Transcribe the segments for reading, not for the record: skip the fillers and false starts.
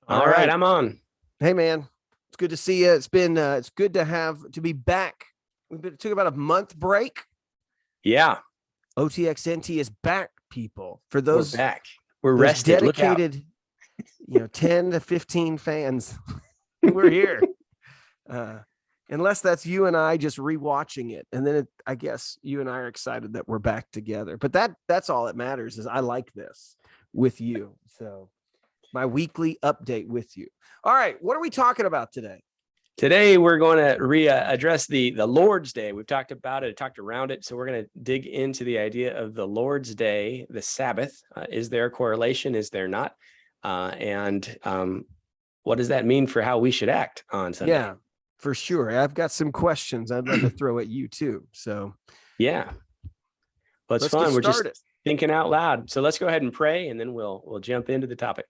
All All right, right. I'm on. Hey, man. It's good to see you. It's good to be back. It took about a month break. Yeah, OTXNT is back, people. For we're those back. We're those rested. Look out. dedicated, 10 to 15 fans, we're here. Unless that's you and I just rewatching it. And then I guess you and I are excited that we're back together. But that's all that matters is I like this with you. So my weekly update with you. All right. What are we talking about today? Today, we're going to address the Lord's Day. We've talked about it, talked around it. So we're going to dig into the idea of the Lord's Day, the Sabbath. Is there a correlation? Is there not? What does that mean for how we should act on Sunday? Yeah, for sure. I've got some questions I'd love to throw at you too. So yeah, well, it's let's fun. get We're just started. thinking out loud. So let's go ahead and pray, and then we'll jump into the topic.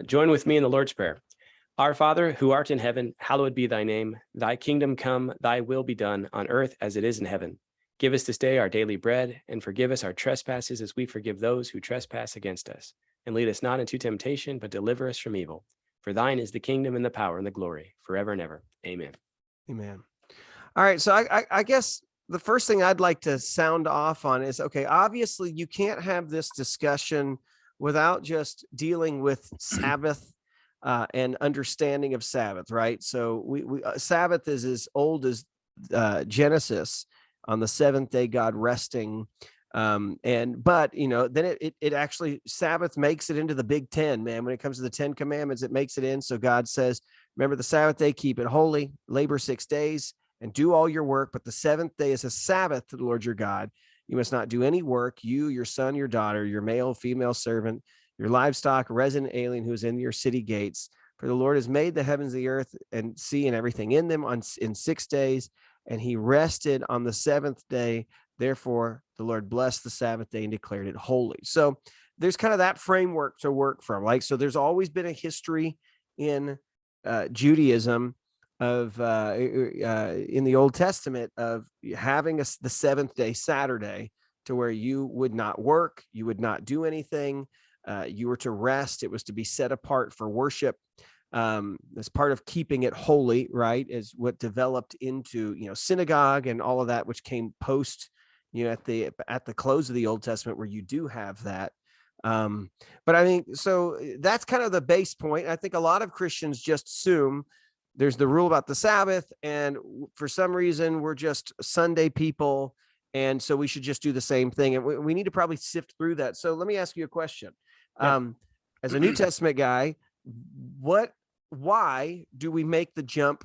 Join with me in the Lord's Prayer. Our Father, who art in heaven, hallowed be thy name. Thy kingdom come, thy will be done on earth as it is in heaven. Give us this day our daily bread, and forgive us our trespasses as we forgive those who trespass against us. And lead us not into temptation, but deliver us from evil. For thine is the kingdom and the power and the glory forever and ever. Amen. Amen. All right. So I guess the first thing I'd like to sound off on is, okay, obviously you can't have this discussion without just dealing with Sabbath and understanding of Sabbath, right? So we Sabbath is as old as Genesis. On the seventh day, God resting, but then it actually Sabbath makes it into the Big Ten, man. When it comes to the 10 Commandments, it makes it in. So God says, remember the Sabbath day, keep it holy, labor 6 days, and do all your work. But the seventh day is a Sabbath to the Lord your God. You must not do any work. You, your son, your daughter, your male, female servant, your livestock, resident alien who is in your city gates. For the Lord has made the heavens, the earth, and sea, and everything in them in 6 days, and he rested on the seventh day. Therefore, the Lord blessed the Sabbath day and declared it holy. So there's kind of that framework to work from. Like, so there's always been a history in Judaism of in the Old Testament of having the seventh day, Saturday, to where you would not work, you would not do anything. You were to rest. It was to be set apart for worship. As part of keeping it holy, right, is what developed into, synagogue and all of that, which came post, at the close of the Old Testament, where you do have that. But I think so that's kind of the base point. I think a lot of Christians just assume there's the rule about the Sabbath, and for some reason we're just Sunday people, and so we should just do the same thing. And we need to probably sift through that. So let me ask you a question. Yeah. As a New Testament guy, why do we make the jump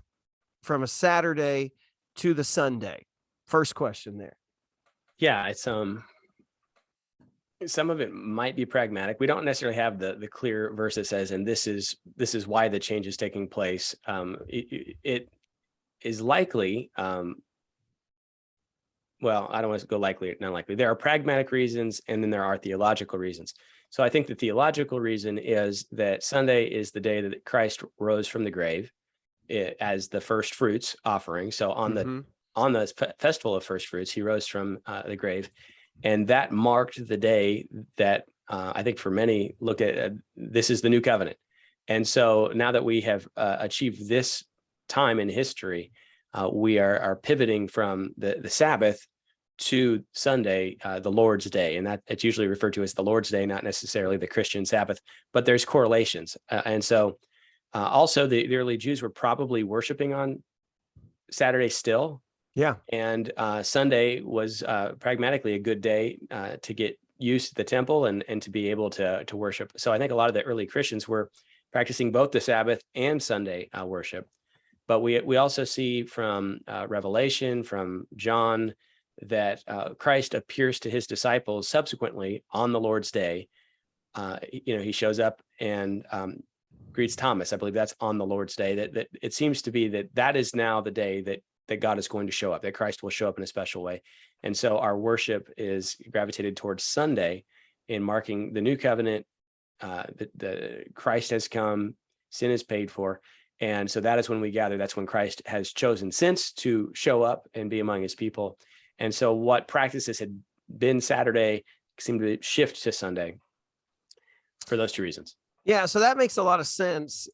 from a Saturday to the Sunday? First question there. Yeah, it's some of it might be pragmatic. We don't necessarily have the clear verse that says, and this is why the change is taking place. It is likely. Well, I don't want to go likely, not likely. There are pragmatic reasons, and then there are theological reasons. So I think the theological reason is that Sunday is the day that Christ rose from the grave as the first fruits offering. So on the festival of first fruits, he rose from the grave, and that marked the day that I think for many looked at this is the new covenant. And so now that we have achieved this time in history, we are pivoting from the Sabbath to Sunday, the Lord's Day, and that it's usually referred to as the Lord's Day, not necessarily the Christian Sabbath, but there's correlations. And so also the early Jews were probably worshiping on Saturday still. Yeah. And Sunday was pragmatically a good day to get used to the temple and to be able to worship. So I think a lot of the early Christians were practicing both the Sabbath and Sunday worship. But we also see from Revelation, from John, that Christ appears to his disciples subsequently on the Lord's Day. He shows up and greets Thomas. I believe that's on the Lord's Day. That it seems to be that is now the day that God is going to show up, that Christ will show up in a special way. And so our worship is gravitated towards Sunday in marking the new covenant. The Christ has come, sin is paid for. And so that is when we gather. That's when Christ has chosen since to show up and be among his people. And so what practices had been Saturday seemed to shift to Sunday for those two reasons. Yeah, so that makes a lot of sense.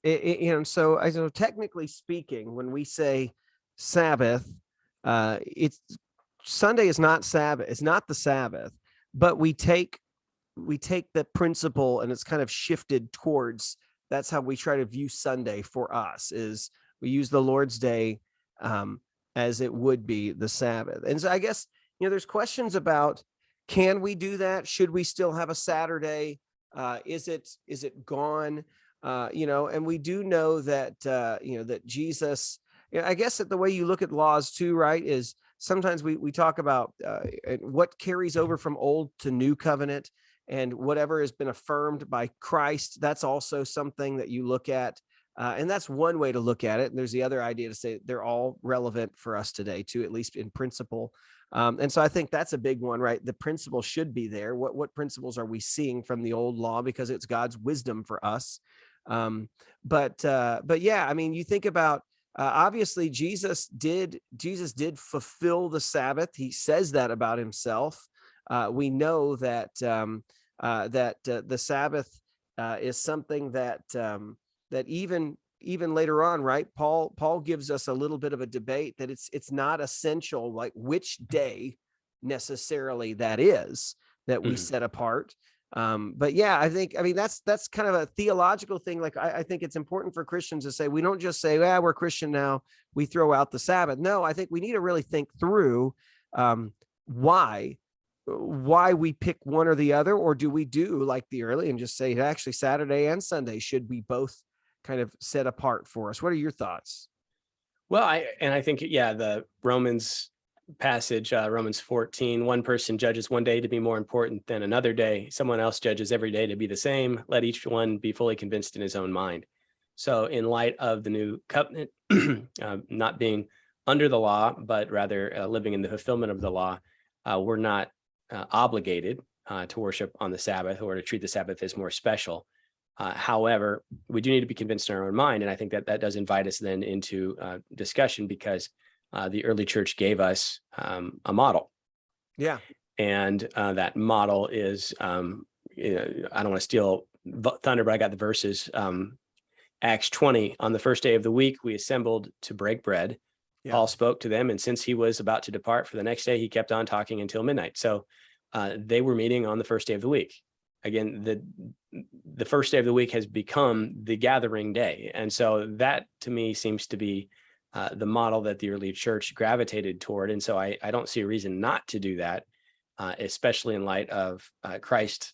So technically speaking, when we say Sabbath, it's Sunday is not Sabbath. It's not the Sabbath, but we take the principle and it's kind of shifted towards that's how we try to view Sunday for us is we use the Lord's Day um, as it would be the Sabbath. And so I guess, there's questions about can we do that? Should we still have a Saturday? Is it gone? And we do know that that Jesus. I guess that the way you look at laws too, right, is sometimes we talk about what carries over from old to new covenant and whatever has been affirmed by Christ. That's also something that you look at. And that's one way to look at it. And there's the other idea to say they're all relevant for us today, too, at least in principle. And so I think that's a big one, right? The principle should be there. What principles are we seeing from the old law because it's God's wisdom for us? But yeah, I mean, you think about obviously Jesus did fulfill the Sabbath. He says that about himself. We know that the Sabbath is something that even later on, right? Paul gives us a little bit of a debate that it's not essential, like which day necessarily that is that we Mhm. set apart. But yeah, I mean, that's kind of a theological thing. Like I think it's important for Christians to say, we don't just say, yeah, we're Christian now, we throw out the Sabbath. No, I think we need to really think through why we pick one or the other, or do we do like the early and just say actually Saturday and Sunday should be both kind of set apart for us? What are your thoughts? Well, I think, yeah, the Romans passage, Romans 14, one person judges one day to be more important than another day. Someone else judges every day to be the same. Let each one be fully convinced in his own mind. So in light of the new covenant, not being under the law, but rather living in the fulfillment of the law, we're not obligated to worship on the Sabbath or to treat the Sabbath as more special. However, we do need to be convinced in our own mind. And I think that does invite us then into discussion because the early church gave us a model. Yeah. And that model is, I don't want to steal thunder, but I got the verses. Acts 20, on the first day of the week, we assembled to break bread. Yeah. Paul spoke to them, and since he was about to depart for the next day, he kept on talking until midnight. So they were meeting on the first day of the week. Again, the first day of the week has become the gathering day. And so that to me seems to be the model that the early church gravitated toward. And so I don't see a reason not to do that, especially in light of Christ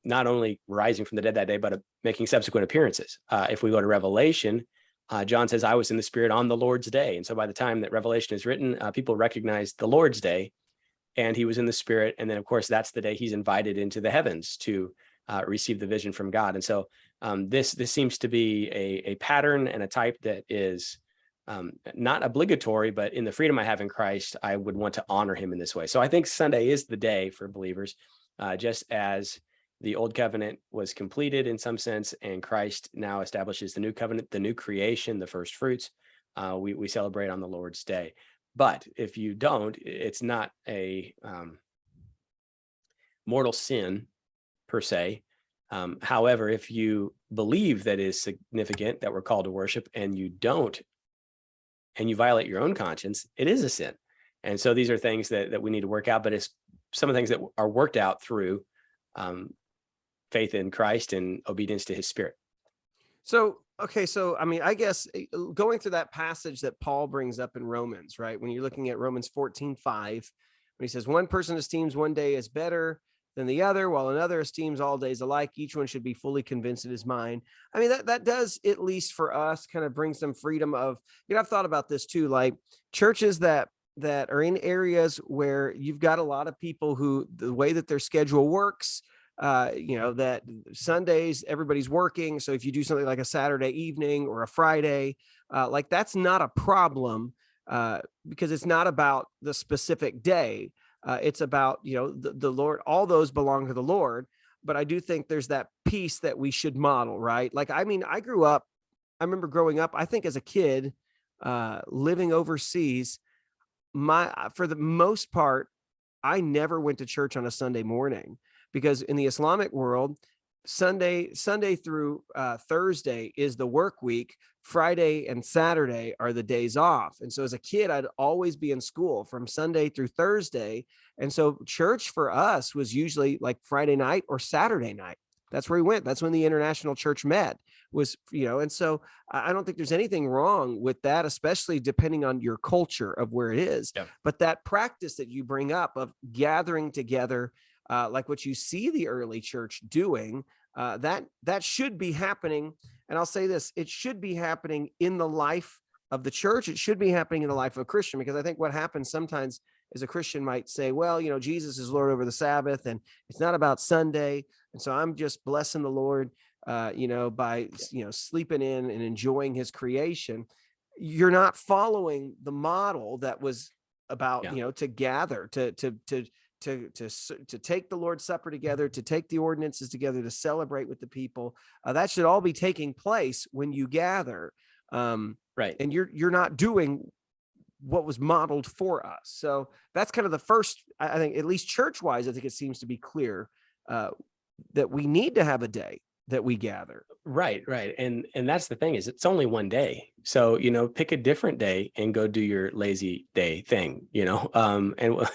not only rising from the dead that day, but making subsequent appearances. If we go to Revelation, John says, I was in the Spirit on the Lord's day. And so by the time that Revelation is written, people recognize the Lord's day, and he was in the Spirit. And then, of course, that's the day he's invited into the heavens to receive the vision from God. And so this seems to be a pattern and a type that is not obligatory, but in the freedom I have in Christ, I would want to honor him in this way. So I think Sunday is the day for believers, just as the old covenant was completed in some sense, and Christ now establishes the new covenant, the new creation, the first fruits. We celebrate on the Lord's day. But if you don't, it's not a mortal sin per se. However, if you believe that is significant, that we're called to worship, and you don't, and you violate your own conscience, it is a sin. And so these are things that we need to work out, but it's some of the things that are worked out through faith in Christ and obedience to his Spirit. So, okay. So, I mean, I guess going through that passage that Paul brings up in Romans, right? When you're looking at Romans 14:5, when he says one person esteems one day as better than the other, while another esteems all days alike, each one should be fully convinced in his mind. I mean, that does, at least for us, kind of bring some freedom of, I've thought about this too, like churches that are in areas where you've got a lot of people who the way that their schedule works, that Sundays everybody's working. So if you do something like a Saturday evening or a Friday, like that's not a problem because it's not about the specific day. It's about, the Lord, all those belong to the Lord. But I do think there's that piece that we should model, right? Like, I mean, I remember growing up, I think as a kid, living overseas, for the most part, I never went to church on a Sunday morning because in the Islamic world, Sunday through Thursday is the work week. Friday and Saturday are the days off. And so as a kid, I'd always be in school from Sunday through Thursday. And so church for us was usually like Friday night or Saturday night. That's where we went. That's when the international church met was, and so I don't think there's anything wrong with that, especially depending on your culture of where it is. Yeah. But that practice that you bring up of gathering together, like what you see the early church doing, that should be happening. And I'll say this, it should be happening in the life of the church. It should be happening in the life of a Christian, because I think what happens sometimes is a Christian might say, well, Jesus is Lord over the Sabbath and it's not about Sunday. And so I'm just blessing the Lord, by, sleeping in and enjoying his creation. You're not following the model that was about, to gather, to take the Lord's Supper together, to take the ordinances together, to celebrate with the people. That should all be taking place when you gather. Right. And you're not doing what was modeled for us. So that's kind of the first, I think, at least church-wise, I think it seems to be clear that we need to have a day that we gather. Right. And that's the thing, is it's only one day. So, pick a different day and go do your lazy day thing, and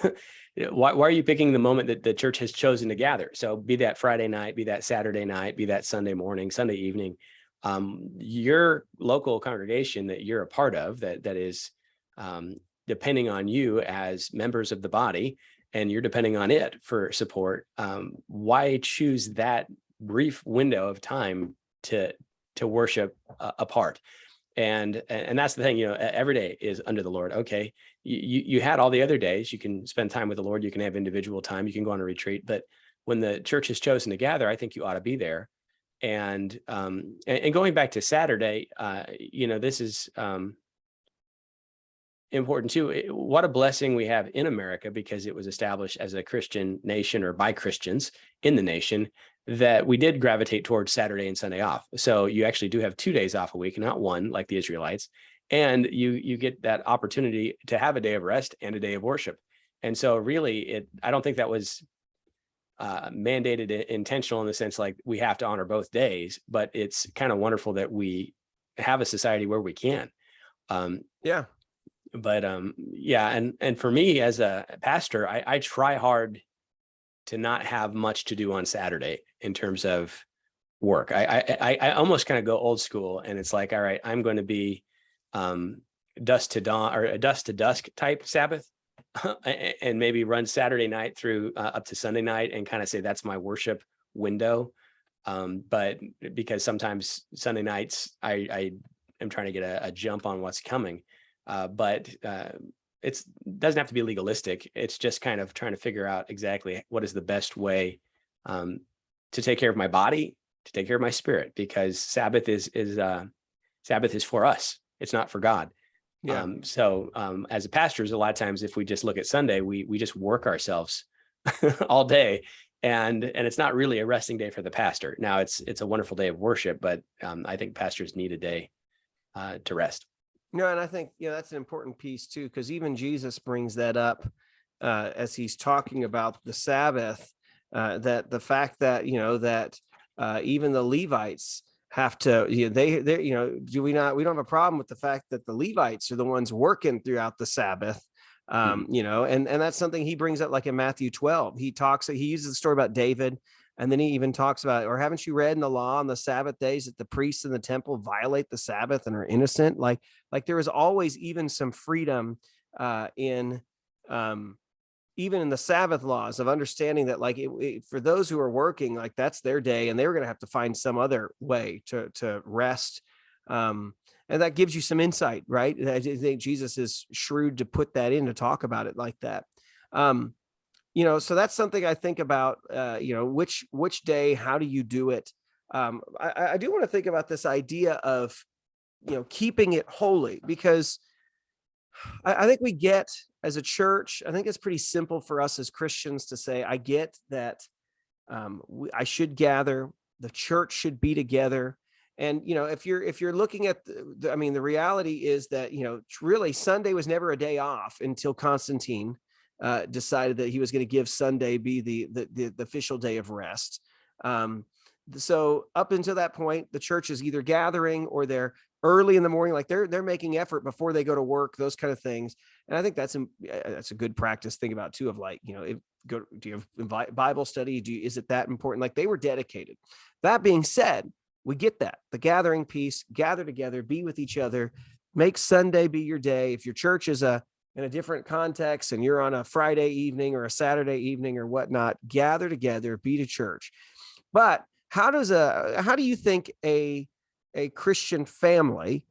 why are you picking the moment that the church has chosen to gather? So be that Friday night, be that Saturday night, be that Sunday morning, Sunday evening, your local congregation that you're a part of, that is depending on you as members of the body, and you're depending on it for support. Why choose that brief window of time to worship apart? And that's the thing, every day is under the Lord. Okay, you had all the other days, you can spend time with the Lord, you can have individual time, you can go on a retreat, but when the church has chosen to gather, I think you ought to be there. And going back to Saturday, this is important too. What a blessing we have in America, because it was established as a Christian nation, or by Christians in the nation, that we did gravitate towards Saturday and Sunday off. So you actually do have 2 days off a week, not one like the Israelites. And you get that opportunity to have a day of rest and a day of worship. And so really, I don't think that was mandated intentional in the sense like we have to honor both days, but it's kind of wonderful that we have a society where we can. Yeah. But and for me as a pastor, I try hard to not have much to do on Saturday in terms of work. I almost kind of go old school, and it's like, all right, I'm going to be dusk to dawn, or a dusk to dusk type Sabbath, and maybe run Saturday night through up to Sunday night, and kind of say that's my worship window. But because sometimes Sunday nights I am trying to get a jump on what's coming. But it doesn't have to be legalistic. It's just kind of trying to figure out exactly what is the best way to take care of my body, to take care of my spirit, because Sabbath is for us. It's not for God. Yeah. So as a pastors, a lot of times, if we just look at Sunday, we just work ourselves all day, and it's not really a resting day for the pastor. Now it's a wonderful day of worship, but I think pastors need a day to rest. No, and I think, that's an important piece too, because even Jesus brings that up as he's talking about the Sabbath, that the fact that, even the Levites have to, they we don't have a problem with the fact that the Levites are the ones working throughout the Sabbath. And that's something he brings up, like in Matthew 12, he uses the story about David. And then he even talks about, or haven't you read in the law on the Sabbath days that the priests in the temple violate the Sabbath and are innocent? Like there is always even some freedom even in the Sabbath laws, of understanding that, like, for those who are working, like that's their day, and they were going to have to find some other way to rest. And that gives you some insight, right? I think Jesus is shrewd to put that in, to talk about it like that. So that's something I think about, which day, how do you do it? I do want to think about this idea of, keeping it holy, because I think we get, as a church, I think it's pretty simple for us as Christians to say, I get that I should gather, the church should be together. And, if you're looking at the reality is that, really Sunday was never a day off until Constantine decided that he was going to give Sunday be the official day of rest. So up until that point, the church is either gathering or they're early in the morning, like they're making effort before they go to work, those kind of things. And I think that's a good practice. Think about too, of like, do you have Bible study? Is it that important? Like, they were dedicated. That being said, we get that the gathering piece, gather together, be with each other, make Sunday be your day. If your church is in a different context and you're on a Friday evening or a Saturday evening or whatnot, gather together, be to church. But how do you think a Christian family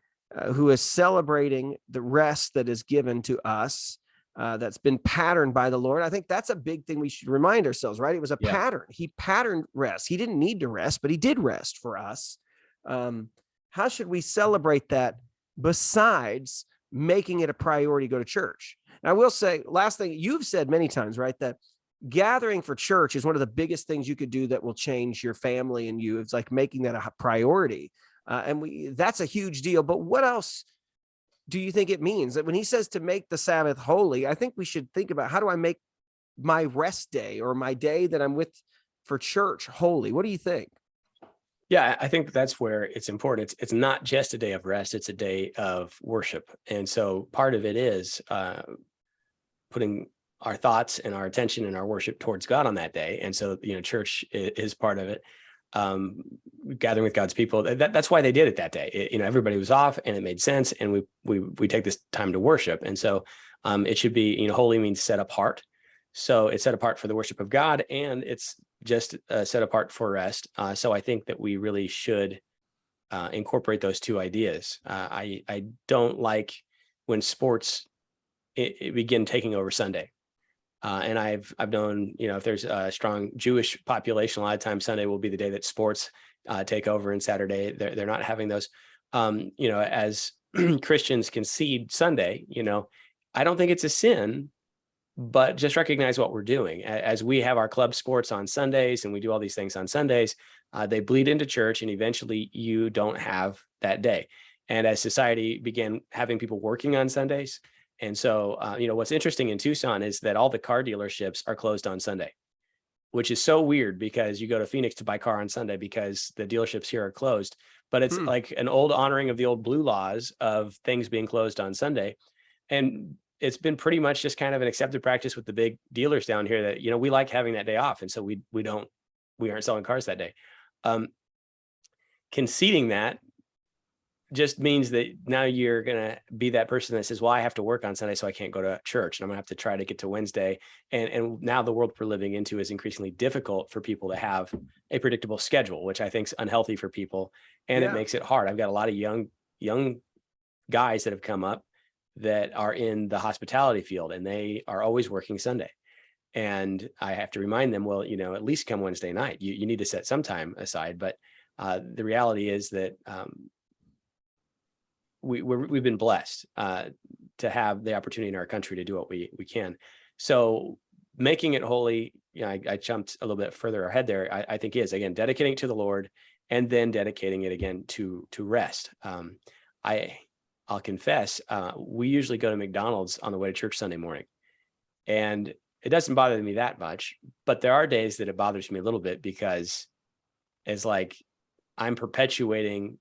who is celebrating the rest that is given to us, that's been patterned by the Lord? I think that's a big thing we should remind ourselves, right? It was a pattern. He patterned rest. He didn't need to rest, but he did rest for us. How should we celebrate that besides making it a priority to go to church? And I will say, last thing, you've said many times, right, that gathering for church is one of the biggest things you could do that will change your family and you. It's like making that a priority. That's a huge deal. But what else do you think it means? That when he says to make the Sabbath holy, I think we should think about, how do I make my rest day or my day that I'm with for church holy? What do you think? Yeah, I think that's where it's important. It's not just a day of rest, it's a day of worship. And so part of it is putting our thoughts and our attention and our worship towards God on that day. And so, church is part of it. Gathering with God's people. That's why they did it that day. Everybody was off and it made sense. And we take this time to worship. And so it should be, holy means set apart. So it's set apart for the worship of God, and it's just set apart for rest. So I think that we really should incorporate those two ideas. I don't like when sports begin taking over Sunday. And I've known, if there's a strong Jewish population, a lot of times Sunday will be the day that sports take over, and Saturday they're not having those. As Christians concede Sunday, I don't think it's a sin, but just recognize what we're doing. As we have our club sports on Sundays and we do all these things on Sundays, they bleed into church, and eventually you don't have that day. And as society began having people working on Sundays, and so, what's interesting in Tucson is that all the car dealerships are closed on Sunday, which is so weird because you go to Phoenix to buy a car on Sunday because the dealerships here are closed. But it's like an old honoring of the old blue laws of things being closed on Sunday. And it's been pretty much just kind of an accepted practice with the big dealers down here that, we like having that day off. And so we aren't selling cars that day. Conceding that just means that now you're going to be that person that says, well, I have to work on Sunday, so I can't go to church, and I'm going to have to try to get to Wednesday. And now the world we're living into is increasingly difficult for people to have a predictable schedule, which I think is unhealthy for people. And it makes it hard. I've got a lot of young guys that have come up that are in the hospitality field, and they are always working Sunday. And I have to remind them, well, at least come Wednesday night, you need to set some time aside. But the reality is that, we've been blessed to have the opportunity in our country to do what we can. So making it holy, I jumped a little bit further ahead there. I think is, again, dedicating it to the Lord, and then dedicating it again to rest. I'll confess, we usually go to McDonald's on the way to church Sunday morning, and it doesn't bother me that much. But there are days that it bothers me a little bit, because it's like I'm perpetuating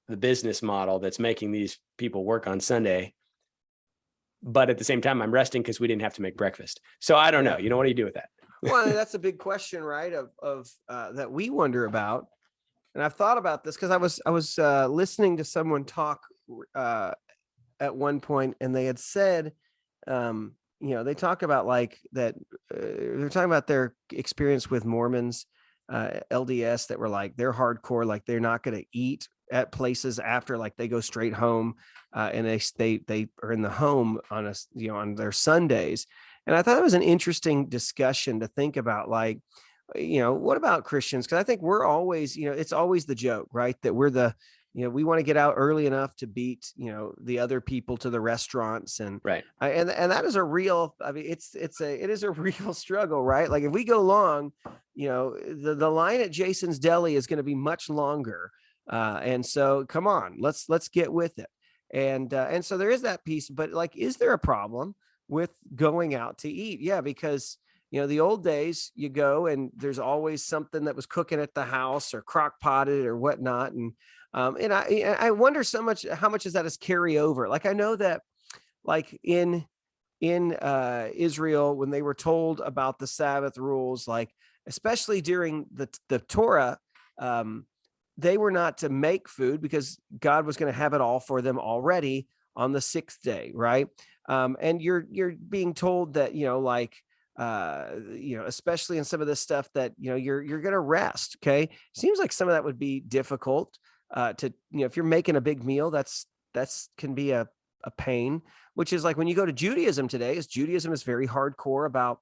the business model that's making these people work on Sunday. But at the same time, I'm resting because we didn't have to make breakfast. So I don't know. What do you do with that? Well, that's a big question, right? Of that we wonder about. And I've thought about this because I was listening to someone talk at one point, and they had said, they talk about like that. They're talking about their experience with Mormons, LDS, that were like, they're hardcore, like they're not going to eat at places after, like they go straight home, and they are in the home on on their Sundays. And I thought it was an interesting discussion to think about, like, what about Christians? Because I think we're always, it's always the joke, right? That we're we want to get out early enough to beat, the other people to the restaurants. And right. And that is a real, I mean, it is a real struggle, right? Like if we go long, the line at Jason's Deli is going to be much longer. And so come on, let's get with it. And so there is that piece, but like, is there a problem with going out to eat? Yeah, because the old days, you go and there's always something that was cooking at the house or crock potted or whatnot. And I wonder so much, how much is that is carry over? Like, I know that like in Israel, when they were told about the Sabbath rules, like especially during the Torah, um, they were not to make food because God was going to have it all for them already on the sixth day, right? And you're being told that, especially in some of this stuff that you're going to rest. Okay, seems like some of that would be difficult to if you're making a big meal, that's can be a pain. Which is like when you go to Judaism today, is Judaism is very hardcore about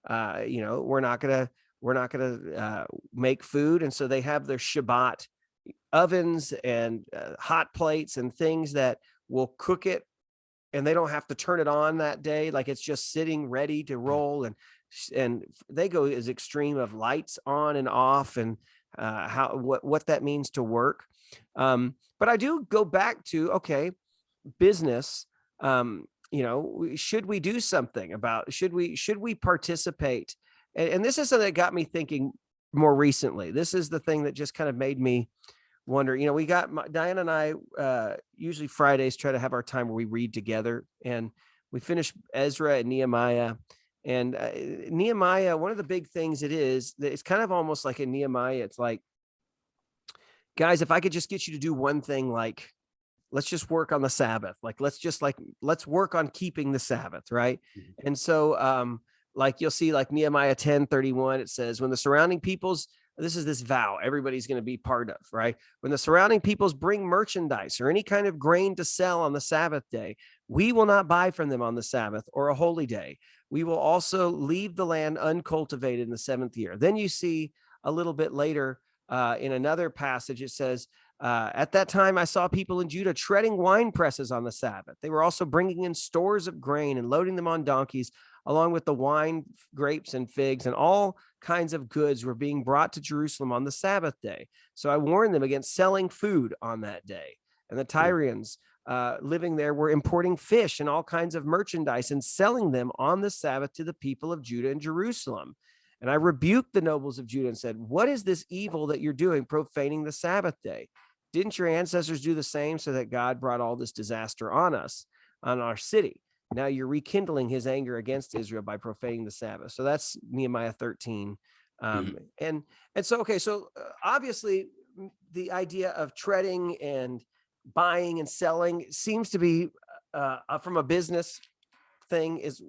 we're not gonna make food, and so they have their Shabbat ovens and hot plates and things that will cook it, and they don't have to turn it on that day. Like it's just sitting ready to roll, and they go as extreme of lights on and off, and what that means to work. But I do go back to, okay, business. Should we do something about, should we participate? And this is something that got me thinking more recently. This is the thing that just kind of made me wonder. We got Diana and I usually Fridays try to have our time where we read together, and we finish Ezra and Nehemiah. And Nehemiah, one of the big things it's kind of almost like in Nehemiah, it's like, guys, if I could just get you to do one thing, like let's just work on the Sabbath. Like, let's work on keeping the Sabbath. Right. Mm-hmm. And so, like you'll see like Nehemiah 10:31, it says, when the surrounding peoples, this is this vow everybody's going to be part of, right? When the surrounding peoples bring merchandise or any kind of grain to sell on the Sabbath day, we will not buy from them on the Sabbath or a holy day. We will also leave the land uncultivated in the seventh year. Then you see a little bit later in another passage, it says, at that time, I saw people in Judah treading wine presses on the Sabbath. They were also bringing in stores of grain and loading them on donkeys, along with the wine, grapes, and figs, and all kinds of goods were being brought to Jerusalem on the Sabbath day. So I warned them against selling food on that day. And the Tyrians living there were importing fish and all kinds of merchandise and selling them on the Sabbath to the people of Judah and Jerusalem. And I rebuked the nobles of Judah and said, what is this evil that you're doing, profaning the Sabbath day? Didn't your ancestors do the same, so that God brought all this disaster on us, on our city? Now you're rekindling his anger against Israel by profaning the Sabbath. So that's Nehemiah 13. And so, okay, so obviously the idea of treading and buying and selling seems to be from a business thing, is,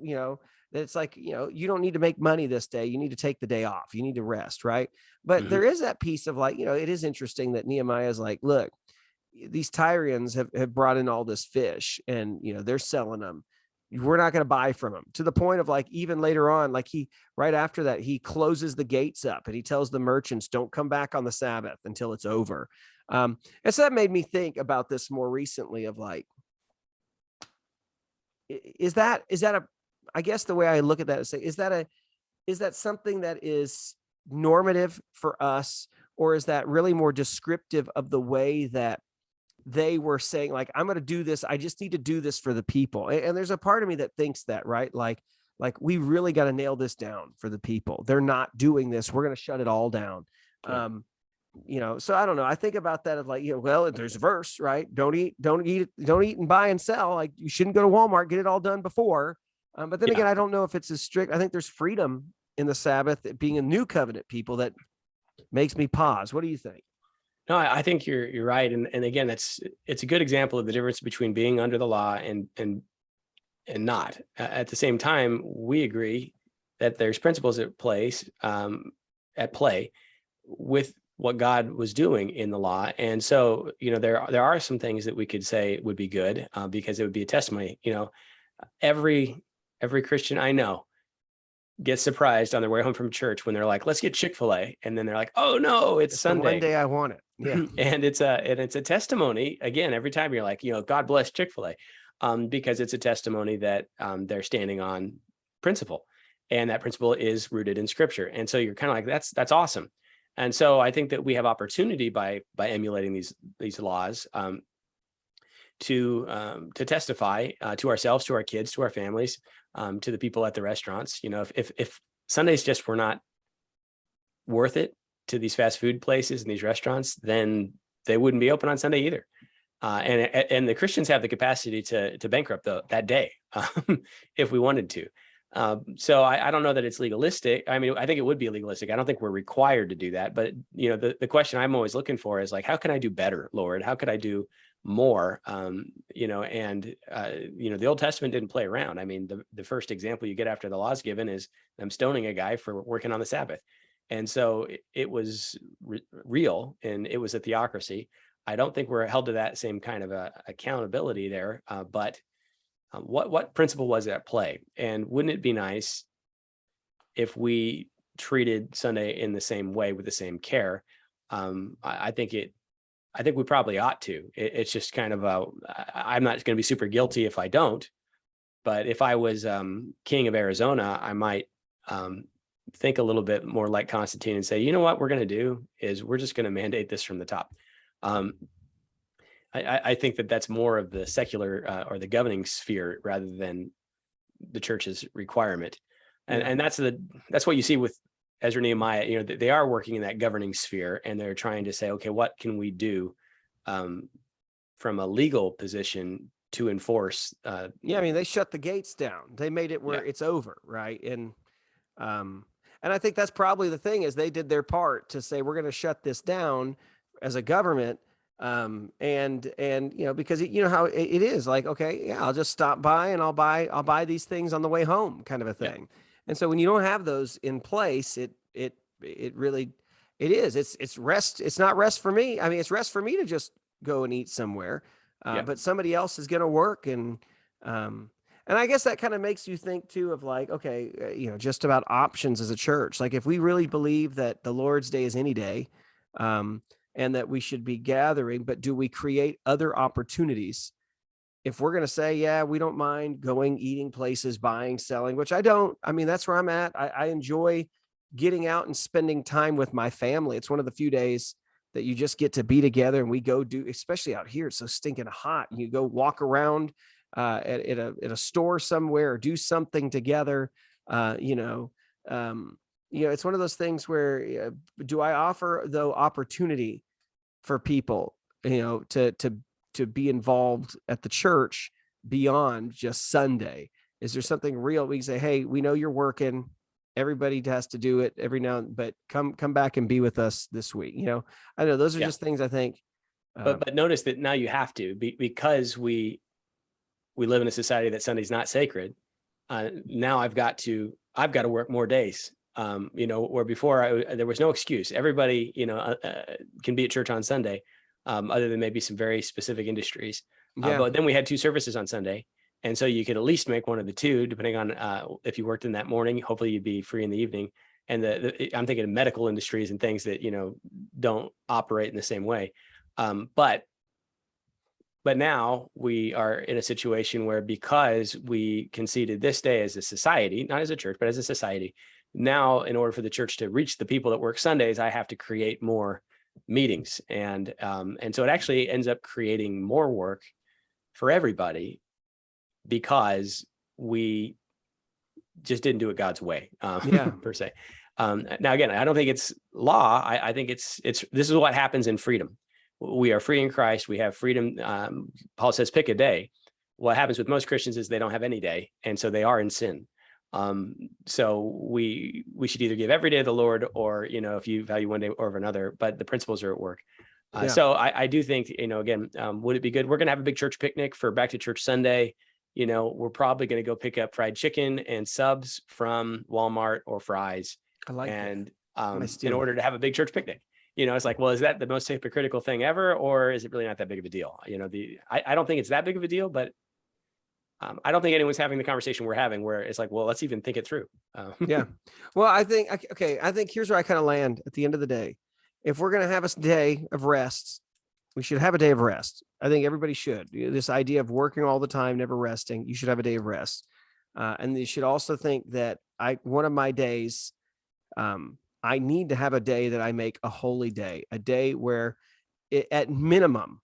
that it's like, you don't need to make money this day. You need to take the day off. You need to rest. Right. But there is that piece of like, it is interesting that Nehemiah is like, look, these Tyrians have brought in all this fish, and, they're selling them. We're not going to buy from them, to the point of like, even later on, like right after that, he closes the gates up and he tells the merchants, don't come back on the Sabbath until it's over. And so that made me think about this more recently of like, is that I guess the way I look at that is say, is that something that is normative for us, or is that really more descriptive of the way that they were saying, like, I'm going to do this. I just need to do this for the people. And there's a part of me that thinks that, right? Like we really got to nail this down for the people. They're not doing this. We're going to shut it all down. Yeah. So I don't know. I think about that of like, well, there's a verse, right? Don't eat and buy and sell. Like, you shouldn't go to Walmart, get it all done before. But then again, I don't know if it's as strict. I think there's freedom in the Sabbath, being a new covenant people, that makes me pause. What do you think? No, I think you're right. And again, it's a good example of the difference between being under the law and not. At the same time, we agree that there's principles at play with what God was doing in the law. And so, there are some things that we could say would be good because it would be a testimony. Every Christian I know gets surprised on their way home from church when they're like, let's get Chick-fil-A. And then they're like, oh no, it's Sunday. One day I want it. Yeah. And it's a testimony. Again, every time you're like, God bless Chick-fil-A, because it's a testimony that they're standing on principle, and that principle is rooted in Scripture. And so you're kind of like, that's awesome. And so I think that we have opportunity by emulating these laws to testify to ourselves, to our kids, to our families, to the people at the restaurants. If Sundays just were not worth it to these fast food places and these restaurants, then they wouldn't be open on Sunday either. And the Christians have the capacity to bankrupt that day if we wanted to. So I don't know that it's legalistic. I mean, I think it would be legalistic. I don't think we're required to do that. But, the question I'm always looking for is like, how can I do better, Lord? How could I do more? The Old Testament didn't play around. I mean, the first example you get after the law is given is them stoning a guy for working on the Sabbath. And so it was real, and it was a theocracy. I don't think we're held to that same kind of accountability there. But what principle was at play? And wouldn't it be nice if we treated Sunday in the same way with the same care? I think we probably ought to. It's just kind of I'm not going to be super guilty if I don't. But if I was king of Arizona, I might think a little bit more like Constantine and say, you know what we're going to do is we're just going to mandate this from the top. I think that's more of the secular or the governing sphere rather than the church's requirement. And that's what you see with Ezra, Nehemiah. They are working in that governing sphere, and they're trying to say, okay, what can we do from a legal position to enforce? I mean, they shut the gates down. They made it where it's over, right? And I think that's probably the thing is they did their part to say, we're going to shut this down as a government. And because how it is like, okay, I'll just stop by and I'll buy these things on the way home kind of a thing. Yeah. And so when you don't have those in place, it really, it's rest. It's not rest for me. I mean, it's rest for me to just go and eat somewhere. But somebody else is going to work. And I guess that kind of makes you think too of like, okay, just about options as a church. Like if we really believe that the Lord's Day is any day, and that we should be gathering, but do we create other opportunities? If we're going to say, we don't mind going, eating places, buying, selling, which I don't. I mean, that's where I'm at. I enjoy getting out and spending time with my family. It's one of the few days that you just get to be together, and we go do, especially out here, it's so stinking hot. And you go walk around at a store somewhere or do something together. It's one of those things where do I offer though opportunity for people, to be involved at the church beyond just Sunday? Is there something real? We can say, hey, we know you're working. Everybody has to do it every now and then, but come back and be with us this week. I know those are just things I think. But notice that now you have to because we live in a society that Sunday's not sacred. Now I've got to work more days. Where before there was no excuse. Everybody, can be at church on Sunday, other than maybe some very specific industries. But then we had 2 services on Sunday. And so you could at least make one of the 2, depending on if you worked in that morning. Hopefully you'd be free in the evening. And I'm thinking of medical industries and things that, don't operate in the same way. But now we are in a situation where, because we conceded this day as a society, not as a church, but as a society, now, in order for the church to reach the people that work Sundays, I have to create more meetings. And so it actually ends up creating more work for everybody because we just didn't do it God's way, per se. Now, again, I don't think it's law. I think it's this is what happens in freedom. We are free in Christ. We have freedom. Paul says, pick a day. What happens with most Christians is they don't have any day. And so they are in sin. So we should either give every day to the Lord, or, if you value one day over another, but the principles are at work. So I do think, again, would it be good? We're going to have a big church picnic for Back to Church Sunday. We're probably going to go pick up fried chicken and subs from Walmart or Fry's. I like and in order to have a big church picnic. It's like, well, is that the most hypocritical thing ever, or is it really not that big of a deal? I don't think it's that big of a deal, but I don't think anyone's having the conversation we're having where it's like, well, let's even think it through. Well, I think here's where I kind of land at the end of the day. If we're going to have a day of rest, we should have a day of rest. I think everybody should. This idea of working all the time, never resting, you should have a day of rest. And you should also think that one of my days, I need to have a day that I make a holy day, a day where at minimum,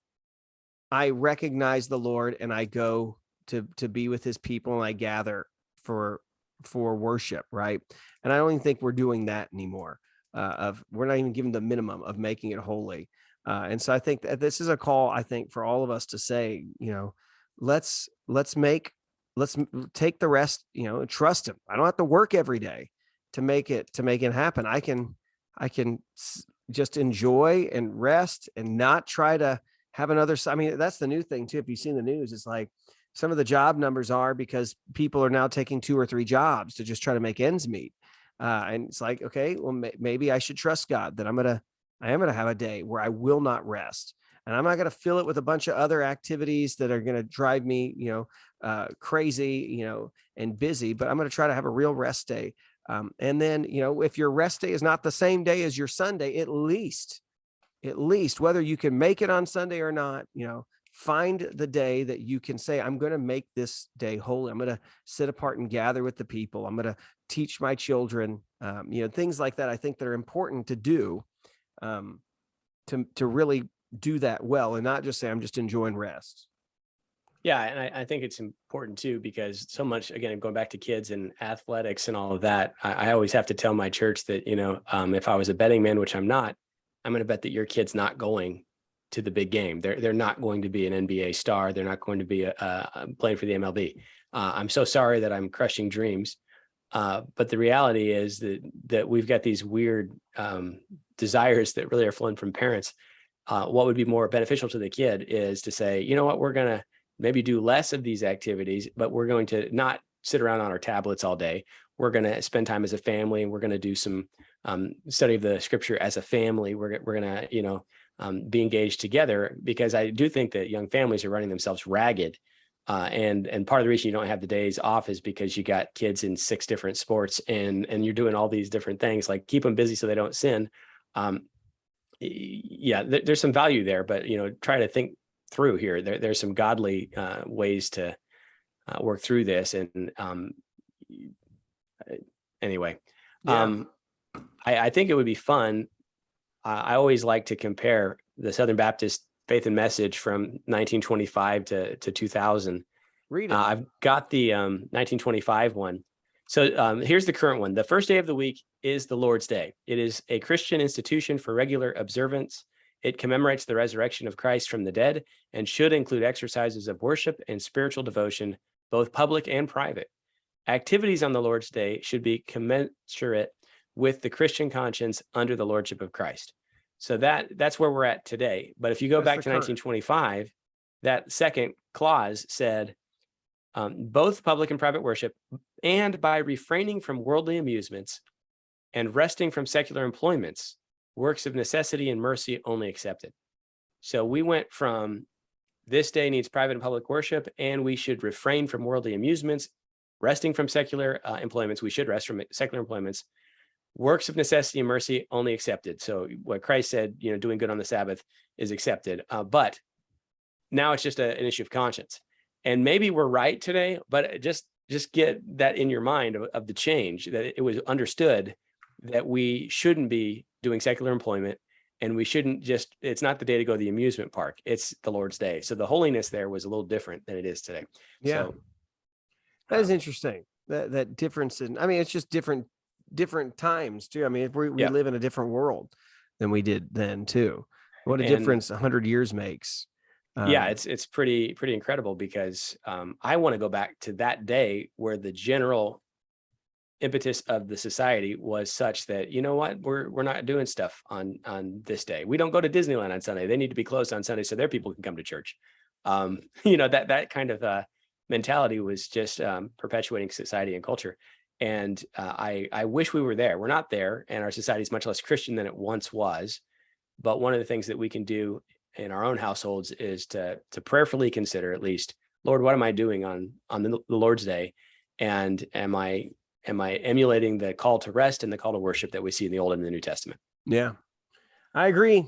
I recognize the Lord and I go to be with his people, and I gather for for worship, right? And I don't even think we're doing that anymore. We're not even giving the minimum of making it holy. And so I think that this is a call, I think, for all of us to say, let's take the rest, trust him. I don't have to work every day to make it happen. I can just enjoy and rest and not try to have another. I mean, that's the new thing too. If you've seen the news, it's like some of the job numbers are because people are now taking 2 or 3 jobs to just try to make ends meet. And it's like, okay, well, maybe I should trust God that I am going to have a day where I will not rest, and I'm not going to fill it with a bunch of other activities that are going to drive me, crazy, and busy, but I'm going to try to have a real rest day. And then, if your rest day is not the same day as your Sunday, at least whether you can make it on Sunday or not, find the day that you can say, I'm going to make this day holy. I'm going to sit apart and gather with the people. I'm going to teach my children, things like that. I think that are important to do, to really do that well, and not just say, I'm just enjoying rest. Yeah. And I think it's important too, because so much, again, going back to kids and athletics and all of that, I always have to tell my church that, if I was a betting man, which I'm not, I'm going to bet that your kid's not going to the big game. They're not going to be an NBA star. They're not going to be playing for the MLB. I'm so sorry that I'm crushing dreams. But the reality is that we've got these weird desires that really are flowing from parents. What would be more beneficial to the kid is to say, you know what, we're going to maybe do less of these activities, but we're going to not sit around on our tablets all day. We're going to spend time as a family, and we're going to do some study of the scripture as a family. We're going to, be engaged together, because I do think that young families are running themselves ragged. And part of the reason you don't have the days off is because you got kids in 6 different sports, and you're doing all these different things, like keep them busy so they don't sin. There's some value there, but try to think through here. There's some godly ways to work through this. And anyway, I think it would be fun. I always like to compare the Southern Baptist Faith and Message from 1925 to 2000. Read it. I've got the 1925 one. So here's the current one. The first day of the week is the Lord's Day. It is a Christian institution for regular observance. It commemorates the resurrection of Christ from the dead and should include exercises of worship and spiritual devotion, both public and private. Activities on the Lord's Day should be commensurate with the Christian conscience under the lordship of Christ. So that's where we're at today. But if you go back to 1925, that second clause said, both public and private worship, and by refraining from worldly amusements and resting from secular employments, works of necessity and mercy only accepted. So we went from this day needs private and public worship, and we should refrain from worldly amusements, resting from secular employments. We should rest from secular employments. Works of necessity and mercy only accepted. So what Christ said, doing good on the Sabbath is accepted. But now it's just an issue of conscience. And maybe we're right today, but just get that in your mind of the change, that it was understood that we shouldn't be doing secular employment, and we shouldn't it's not the day to go to the amusement park. It's the Lord's Day. So the holiness there was a little different than it is today. Yeah. So, that is interesting. That difference it's just different times too. I mean, we live in a different world than we did then too. What a difference 100 years makes. It's pretty incredible, because I want to go back to that day where the general impetus of the society was such that, we're not doing stuff on this day. We don't go to Disneyland on Sunday. They need to be closed on Sunday so their people can come to church. That kind of mentality was just perpetuating society and culture. And I wish we were there. We're not there, and our society is much less Christian than it once was. But one of the things that we can do in our own households is to prayerfully consider, at least, Lord, what am I doing on the Lord's Day? And am I emulating the call to rest and the call to worship that we see in the Old and the New Testament? Yeah, I agree.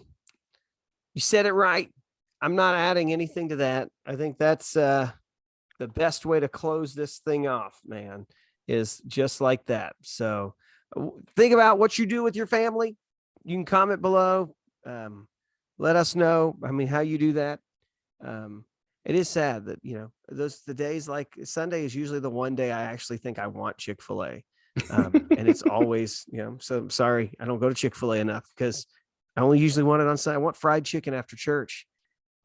You said it right. I'm not adding anything to that. I think that's the best way to close this thing off, man, is just like that. So think about what you do with your family. You can comment below. Let us know, how you do that. It is sad that, the days like Sunday is usually the one day I actually think I want Chick-fil-A. And it's always, so I'm sorry, I don't go to Chick-fil-A enough because I only usually want it on Sunday. I want fried chicken after church.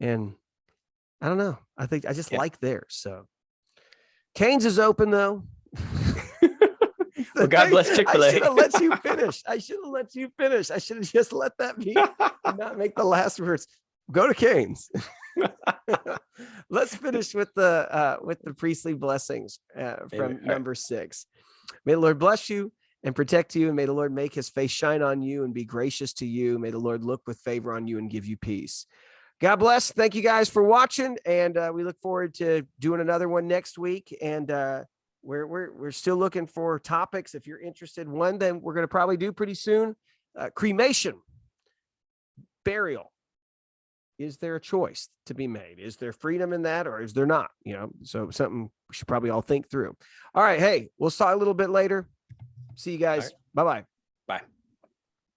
And I don't know. I think I just Yeah. like theirs. So Cane's is open though. Well, God bless Chick-fil-A. I should have let you finish. I should have just let that be and not make the last words. Go to Cane's. Let's finish with the priestly blessings from number 6. May the Lord bless you and protect you, and may the Lord make his face shine on you and be gracious to you. May the Lord look with favor on you and give you peace. God bless. Thank you guys for watching, and we look forward to doing another one next week. And we're still looking for topics. If you're interested, one that we're going to probably do pretty soon: cremation, burial. Is there a choice to be made? Is there freedom in that, or is there not? So something we should probably all think through. All right. Hey, we'll talk a little bit later. See you guys. Bye-bye.